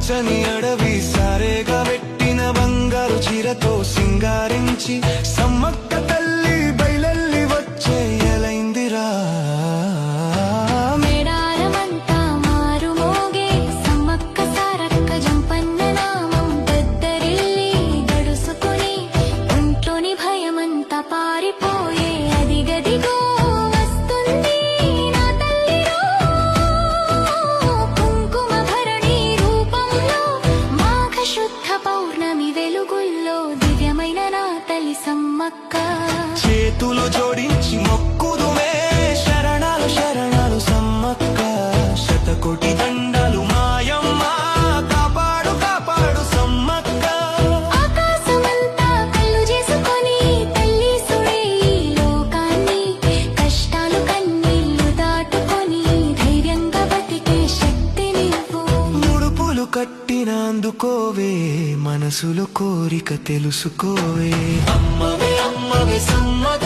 పచ్చని అడవి సారేగా పెట్టిన బంగారు చీరతో సింగారించి సమ్మక్క తల్లి బయలెల్లి వచ్చే ఎలైందిరా. మేడారమంతా మారుమోగే సమ్మక్క సారక్క జంపన్న నామం దద్దరిల్లి గడుసుకుని ఒంట్లోని భయమంతా పారిపోయే అదిగదిగో వస్తుంది నా తల్లిరో. కుంకుమ భరణి రూపంలో మాఘ శుద్ధ పౌర్ణమి వెలుగుల్లో దివ్యమైన నా తల్లి సమ్మక్క. చేతులు జోడించి మొక్కుదుమే శరణాలు శరణాలు సమ్మక్క. శతకోటి దండాలు మాయమ్మ కాపాడు కాపాడు సమ్మక్క. ఆకాశమంతా కళ్ళు చేసుకొని తల్లి సుడే ఈ లోకాన్ని కష్టాలు కన్నీళ్లు దాటుకొని ధైర్యంగా బతికే శక్తినివ్వు. ముడుపులు కట్టిన అందుకోవే మనసులో కోరిక తెలుసుకోవే. అమ్మవే అమ్మవే సమ్మక్క